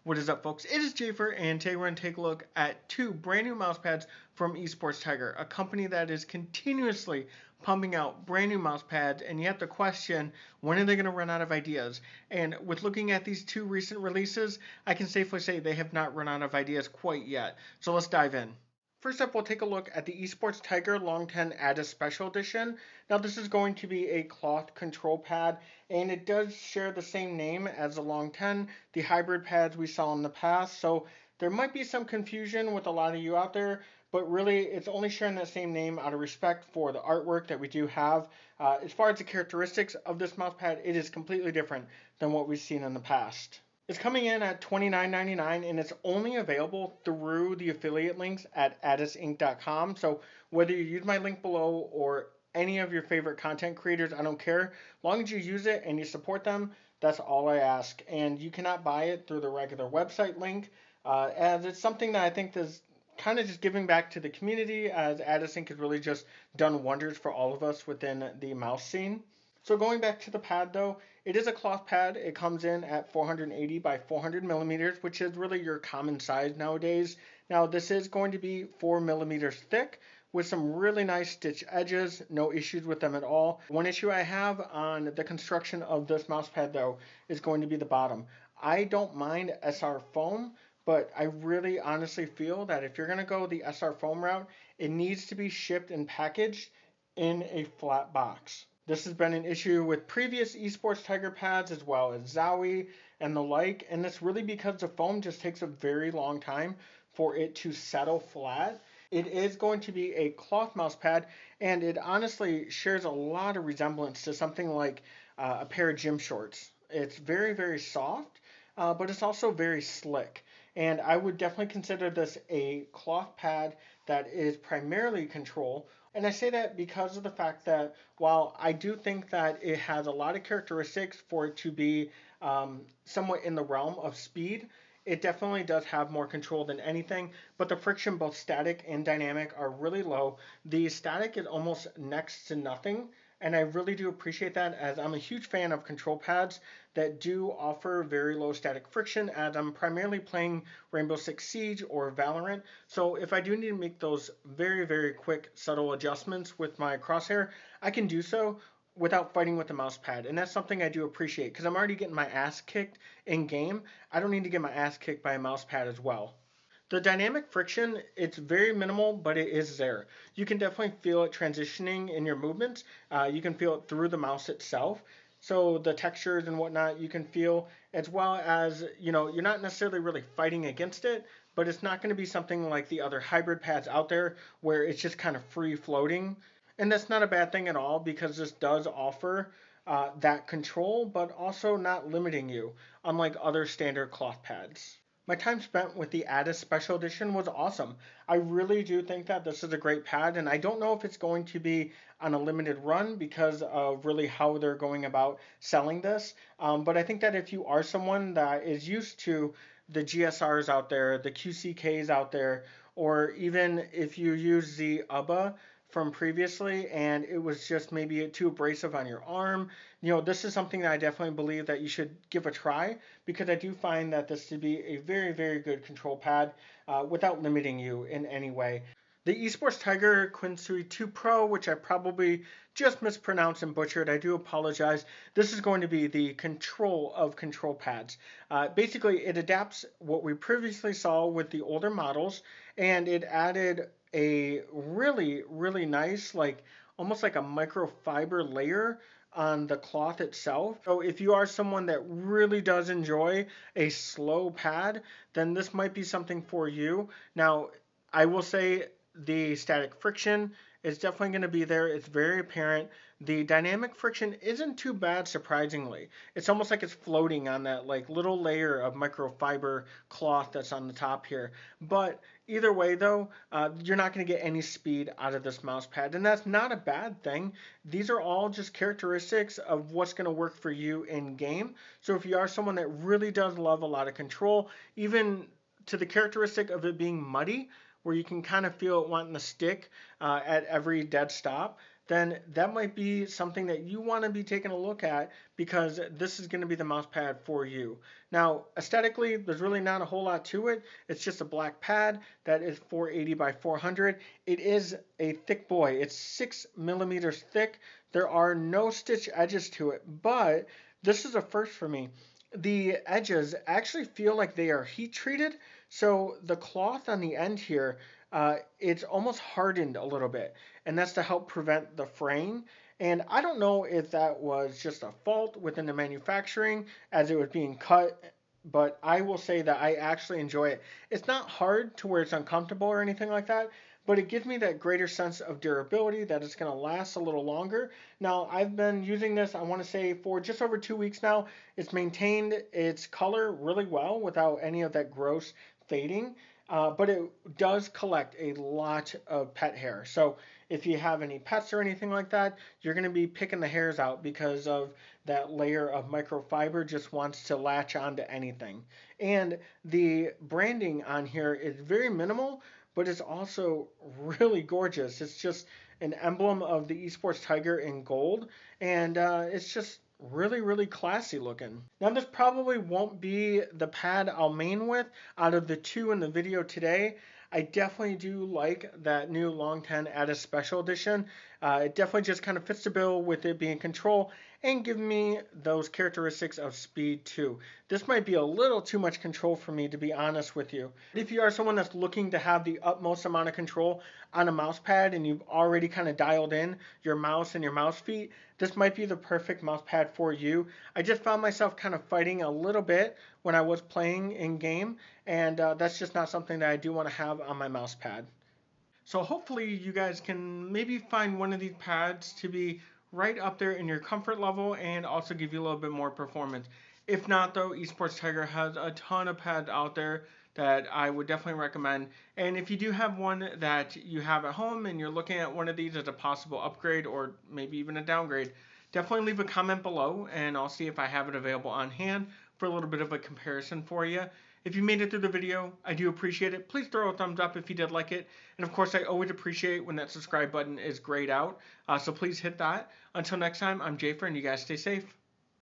What is up, folks? It is Jafer, and today we're going to take a look at two brand new mouse pads from Esports Tiger, a company that is continuously pumping out brand new mouse pads, and yet the question, when are they going to run out of ideas? And with looking at these two recent releases, I can safely say they have not run out of ideas quite yet. So let's dive in. First up, we'll take a look at the Esports Tiger Long 10 Addice Special Edition. Now, this is going to be a cloth control pad, and it does share the same name as the Long 10, the hybrid pads we saw in the past. So there might be some confusion with a lot of you out there, but really it's only sharing that same name out of respect for the artwork that we do have. As far as the characteristics of this mouse pad, it is completely different than what we've seen in the past. It's coming in at $29.99 and it's only available through the affiliate links at addiceinc.com. So whether you use my link below or any of your favorite content creators, I don't care. As long as you use it and you support them, that's all I ask. And you cannot buy it through the regular website link, as it's something that I think is kind of just giving back to the community, as Addice Inc has really just done wonders for all of us within the mouse scene. So going back to the pad though, it is a cloth pad. It comes in at 480 by 400 millimeters, which is really your common size nowadays. Now this is going to be 4 millimeters thick with some really nice stitch edges, no issues with them at all. One issue I have on the construction of this mouse pad though is going to be the bottom. I don't mind SR foam, but I really honestly feel that if you're going to go the SR foam route, it needs to be shipped and packaged in a flat box. This has been an issue with previous Esports Tiger pads as well as Zowie and the like, and it's really because the foam just takes a very long time for it to settle flat. It is going to be a cloth mouse pad, and it honestly shares a lot of resemblance to something like a pair of gym shorts. It's very, very soft, but it's also very slick. And I would definitely consider this a cloth pad that is primarily control. And I say that because of the fact that while I do think that it has a lot of characteristics for it to be somewhat in the realm of speed, it definitely does have more control than anything, but the friction, both static and dynamic, are really low. The static is almost next to nothing, and I really do appreciate that, as I'm a huge fan of control pads that do offer very low static friction, as I'm primarily playing Rainbow Six Siege or Valorant. So if I do need to make those very, very quick, subtle adjustments with my crosshair, I can do so without fighting with the mouse pad. And that's something I do appreciate, because I'm already getting my ass kicked in game. I don't need to get my ass kicked by a mouse pad as well. The dynamic friction, it's very minimal, but it is there. You can definitely feel it transitioning in your movements. You can feel it through the mouse itself. So the textures and whatnot you can feel, as well as, you're not necessarily really fighting against it, but it's not going to be something like the other hybrid pads out there where it's just kind of free floating. And that's not a bad thing at all, because this does offer that control, but also not limiting you, unlike other standard cloth pads. My time spent with the Addice Special Edition was awesome. I really do think that this is a great pad, and I don't know if it's going to be on a limited run because of really how they're going about selling this. But I think that if you are someone that is used to the GSRs out there, the QCKs out there, or even if you use the UBA from previously and it was just maybe too abrasive on your arm, this is something that I definitely believe that you should give a try, because I do find that this to be a very, very good control pad without limiting you in any way. The Esports Tiger Qinsui 2 Pro, which I probably just mispronounced and butchered, I do apologize. This is going to be the control of control pads. Basically, it adapts what we previously saw with the older models, and it added a really, really nice, almost like a microfiber layer on the cloth itself. So if you are someone that really does enjoy a slow pad, then this might be something for you. Now, I will say the static friction is definitely going to be there. It's very apparent. The dynamic friction isn't too bad, surprisingly. It's almost like it's floating on that little layer of microfiber cloth that's on the top here. But either way, though, you're not going to get any speed out of this mouse pad, and that's not a bad thing. These are all just characteristics of what's going to work for you in game. So if you are someone that really does love a lot of control, even to the characteristic of it being muddy, where you can kind of feel it wanting to stick at every dead stop, then that might be something that you want to be taking a look at, because this is going to be the mouse pad for you. Now, aesthetically, there's really not a whole lot to it. It's just a black pad that is 480 by 400. It is a thick boy. It's 6 millimeters thick. There are no stitch edges to it, but this is a first for me. The edges actually feel like they are heat treated, so the cloth on the end here, it's almost hardened a little bit, and that's to help prevent the fraying. And I don't know if that was just a fault within the manufacturing as it was being cut, but I will say that I actually enjoy it. It's not hard to where it's uncomfortable or anything like that, but it gives me that greater sense of durability, that it's going to last a little longer. Now, I've been using this, I want to say, for just over 2 weeks now. It's maintained its color really well without any of that gross fading, but it does collect a lot of pet hair. So if you have any pets or anything like that, you're going to be picking the hairs out, because of that layer of microfiber just wants to latch onto anything. And the branding on here is very minimal, but it's also really gorgeous. It's just an emblem of the Esports Tiger in gold, and it's just really, really classy looking. Now, this probably won't be the pad I'll main with out of the two in the video today. I definitely do like that new Long 10 Addice Special Edition. It definitely just kind of fits the bill with it being control and giving me those characteristics of speed too. This might be a little too much control for me, to be honest with you. If you are someone that's looking to have the utmost amount of control on a mouse pad and you've already kind of dialed in your mouse and your mouse feet, this might be the perfect mouse pad for you. I just found myself kind of fighting a little bit when I was playing in game, and that's just not something that I do want to have on my mouse pad. So hopefully you guys can maybe find one of these pads to be right up there in your comfort level and also give you a little bit more performance. If not, though, Esports Tiger has a ton of pads out there that I would definitely recommend. And if you do have one that you have at home and you're looking at one of these as a possible upgrade or maybe even a downgrade, definitely leave a comment below and I'll see if I have it available on hand for a little bit of a comparison for you. If you made it through the video, I do appreciate it. Please throw a thumbs up if you did like it. And of course, I always appreciate when that subscribe button is grayed out. So please hit that. Until next time, I'm Jafer, and you guys stay safe.